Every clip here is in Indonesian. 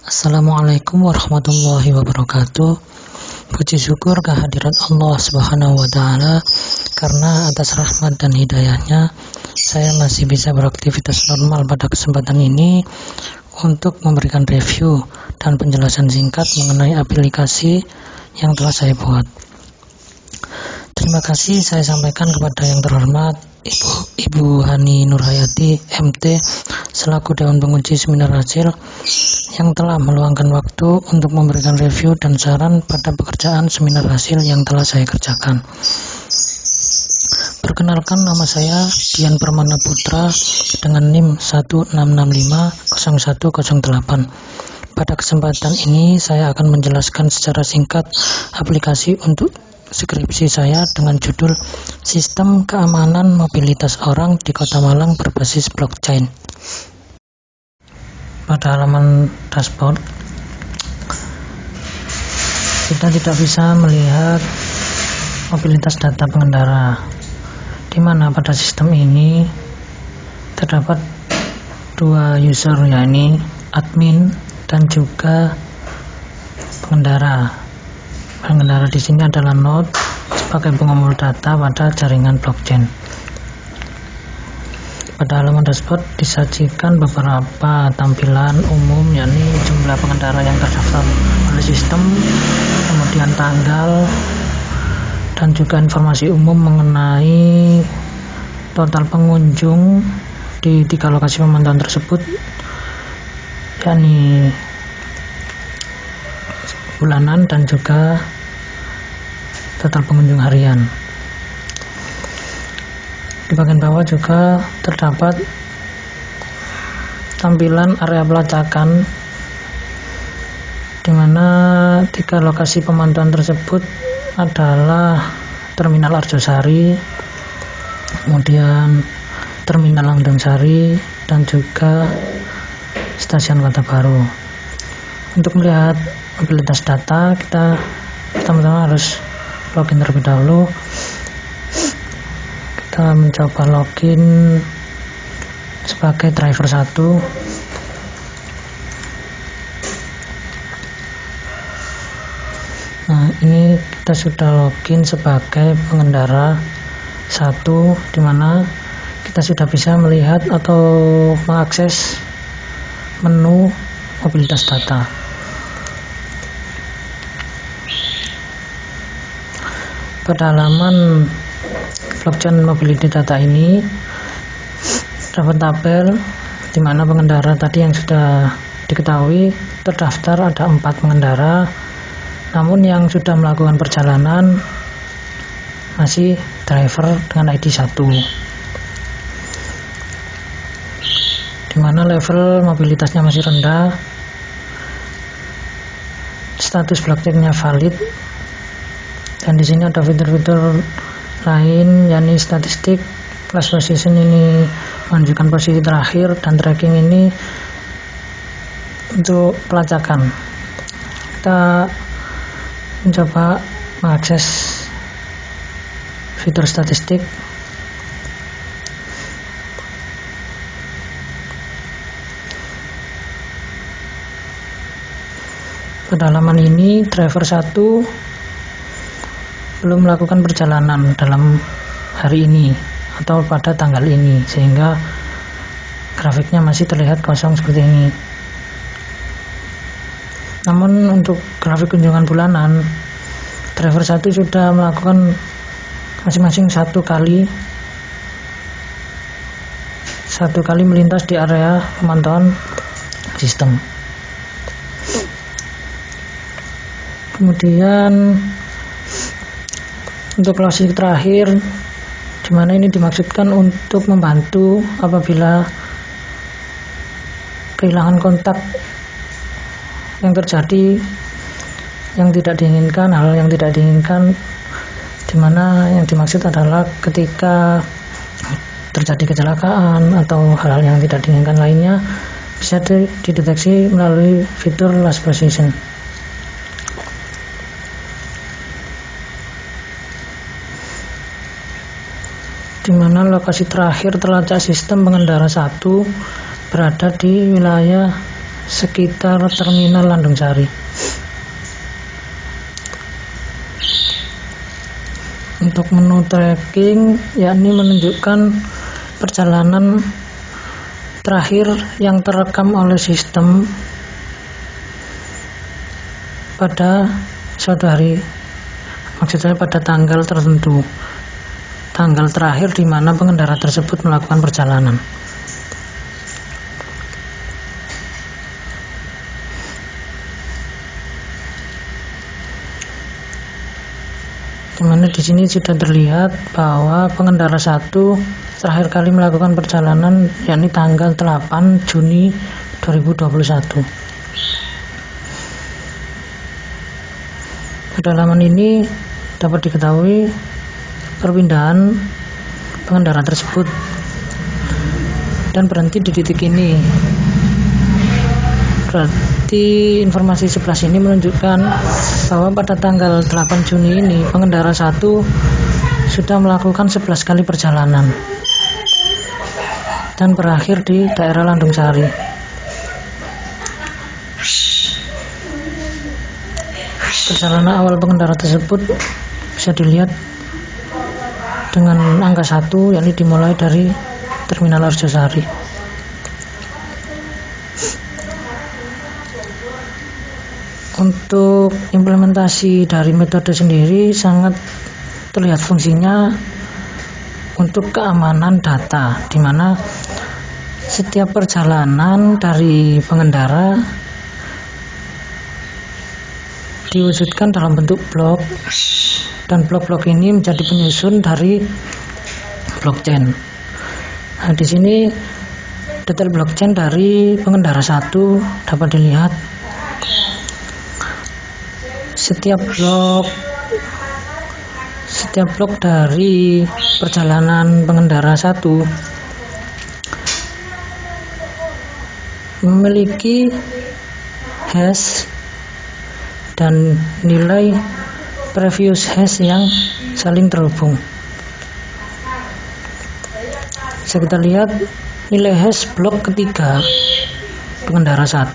Assalamualaikum warahmatullahi wabarakatuh. Puji syukur kehadirat Allah Subhanahu wa Ta'ala, karena atas rahmat dan hidayahnya saya masih bisa beraktivitas normal pada kesempatan ini untuk memberikan review dan penjelasan singkat mengenai aplikasi yang telah saya buat. Terima kasih saya sampaikan kepada yang terhormat Ibu Hani Nurhayati MT selaku Dewan Penguji Seminar Hasil yang telah meluangkan waktu untuk memberikan review dan saran pada pekerjaan seminar hasil yang telah saya kerjakan. Perkenalkan, nama saya Dian Permana Putra dengan NIM 16650108. Pada kesempatan ini saya akan menjelaskan secara singkat aplikasi untuk skripsi saya dengan judul Sistem Keamanan Mobilitas Orang di Kota Malang berbasis blockchain. Pada halaman dashboard kita tidak bisa melihat mobilitas data pengendara, di mana pada sistem ini terdapat dua user, yakni admin dan juga pengendara. Pengendara di sini adalah node sebagai pengumpul data pada jaringan blockchain. Pada halaman dashboard disajikan beberapa tampilan umum, yakni jumlah pengendara yang terdaftar oleh sistem, kemudian tanggal, dan juga informasi umum mengenai total pengunjung di 3 lokasi pemantauan tersebut, yakni bulanan dan juga total pengunjung harian. Di bagian bawah juga terdapat tampilan area pelacakan, di mana 3 lokasi pemantauan tersebut adalah Terminal Arjosari, kemudian Terminal Langdungsari, dan juga Stasiun Kota Baru. Untuk melihat mobilitas data, kita pertama-tama harus login terlebih dahulu. Kita mencoba login sebagai driver 1. Nah, ini kita sudah login sebagai pengendara 1, di mana kita sudah bisa melihat atau mengakses menu mobilitas data. Pada halaman blockchain mobility data ini dapat tabel di mana pengendara tadi yang sudah diketahui terdaftar ada 4 pengendara, namun yang sudah melakukan perjalanan masih driver dengan ID 1, di mana level mobilitasnya masih rendah, status blockchainnya valid, dan di sini ada fitur-fitur lain, yakni statistik, flash position ini menunjukkan posisi terakhir, dan tracking ini untuk pelacakan. Kita mencoba mengakses fitur statistik. Pada halaman ini driver 1 belum melakukan perjalanan dalam hari ini atau pada tanggal ini, sehingga grafiknya masih terlihat kosong seperti ini. Namun untuk grafik kunjungan bulanan, driver 1 sudah melakukan masing-masing satu kali melintas di area pemantauan sistem. Kemudian untuk lokasi terakhir, di mana ini dimaksudkan untuk membantu apabila kehilangan kontak yang terjadi, yang tidak diinginkan, hal yang tidak diinginkan, di mana yang dimaksud adalah ketika terjadi kecelakaan atau hal-hal yang tidak diinginkan lainnya bisa dideteksi melalui fitur last position. Di mana lokasi terakhir terlacak sistem pengendara 1 berada di wilayah sekitar terminal Landung Sari. Untuk menu tracking yakni menunjukkan perjalanan terakhir yang terekam oleh sistem pada suatu hari, maksud saya pada tanggal tertentu, tanggal terakhir di mana pengendara tersebut melakukan perjalanan. Dimana di sini sudah terlihat bahwa pengendara 1 terakhir kali melakukan perjalanan yakni tanggal 8 Juni 2021. Pada halaman ini dapat diketahui perpindahan pengendara tersebut dan berhenti di titik ini. Berarti informasi sebelah sini menunjukkan bahwa pada tanggal 8 Juni ini pengendara 1 sudah melakukan 11 kali perjalanan dan berakhir di daerah Landung Sari. Perjalanan awal pengendara tersebut bisa dilihat dengan angka 1, yakni dimulai dari Terminal Arjosari. Untuk implementasi dari metode sendiri sangat terlihat fungsinya untuk keamanan data, di mana setiap perjalanan dari pengendara diwujudkan dalam bentuk blok, dan blok-blok ini menjadi penyusun dari blockchain. Nah, di sini detail blockchain dari pengendara 1 dapat dilihat. Setiap blok dari perjalanan pengendara 1 memiliki hash dan nilai previous hash yang saling terhubung. Bisa kita lihat nilai hash blok ketiga pengendara 1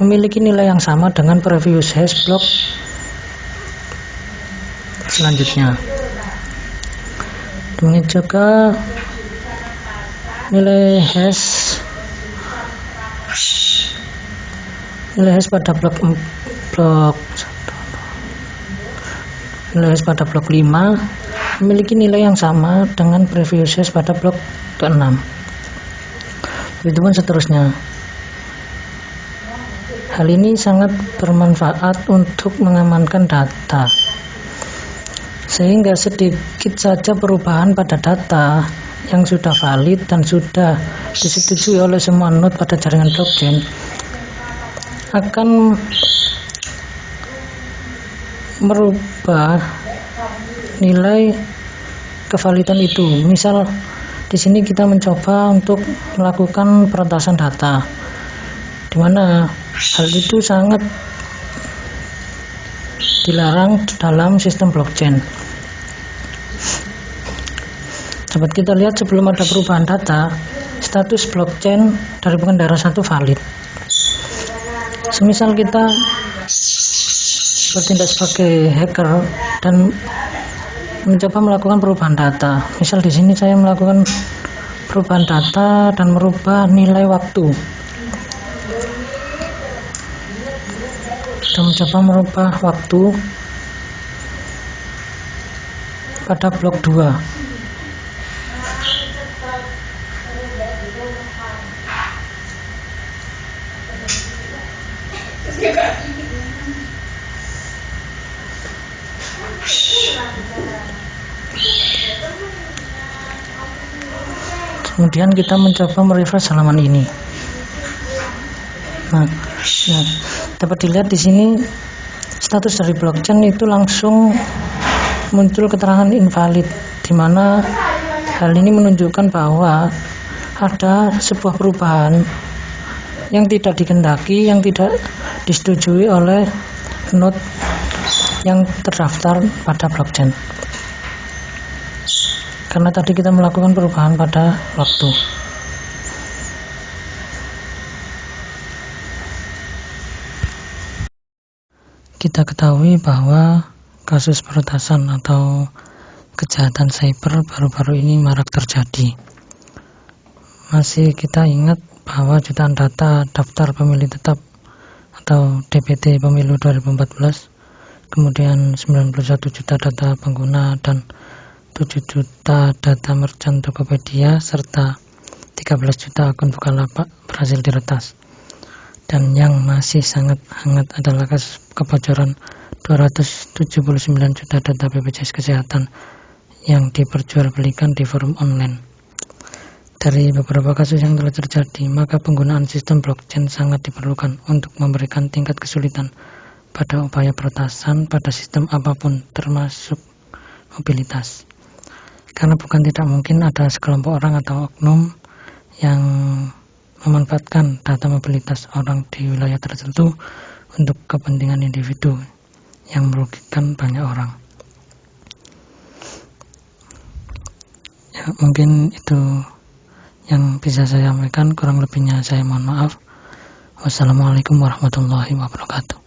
memiliki nilai yang sama dengan previous hash blok selanjutnya. Demikian juga nilai hash pada blok 5 memiliki nilai yang sama dengan previous hash pada blok ke-6. Begitupun seterusnya. Hal ini sangat bermanfaat untuk mengamankan data, sehingga sedikit saja perubahan pada data yang sudah valid dan sudah disetujui oleh semua node pada jaringan blockchain akan merubah nilai kevalidan itu. Misal di sini kita mencoba untuk melakukan peretasan data, di mana hal itu sangat dilarang dalam sistem blockchain. Dapat kita lihat sebelum ada perubahan data, status blockchain dari pengendara 1 valid. Semisal kita bertindak sebagai hacker dan mencoba melakukan perubahan data. Misal di sini saya melakukan perubahan data dan merubah nilai waktu. Dan mencoba merubah waktu pada blok 2. Kemudian kita mencoba merefresh halaman ini. Nah, dapat dilihat di sini status dari blockchain itu langsung muncul keterangan invalid, di mana hal ini menunjukkan bahwa ada sebuah perubahan yang tidak dikehendaki, yang tidak disetujui oleh node yang terdaftar pada blockchain. Karena tadi kita melakukan perubahan pada waktu. Kita ketahui bahwa kasus peretasan atau kejahatan cyber baru-baru ini marak terjadi. Masih kita ingat bahwa jutaan data daftar pemilih tetap atau DPT pemilu 2014, kemudian 91 juta data pengguna dan 7 juta data merchant Tokopedia serta 13 juta akun Bukalapak berhasil diretas. Dan yang masih sangat hangat adalah kasus kebocoran 279 juta data BPJS Kesehatan yang diperjualbelikan di forum online. Dari beberapa kasus yang telah terjadi, maka penggunaan sistem blockchain sangat diperlukan untuk memberikan tingkat kesulitan pada upaya peretasan pada sistem apapun, termasuk mobilitas. Karena bukan tidak mungkin ada sekelompok orang atau oknum yang memanfaatkan data mobilitas orang di wilayah tertentu untuk kepentingan individu yang merugikan banyak orang. Ya, mungkin itu yang bisa saya sampaikan, kurang lebihnya saya mohon maaf. Wassalamualaikum warahmatullahi wabarakatuh.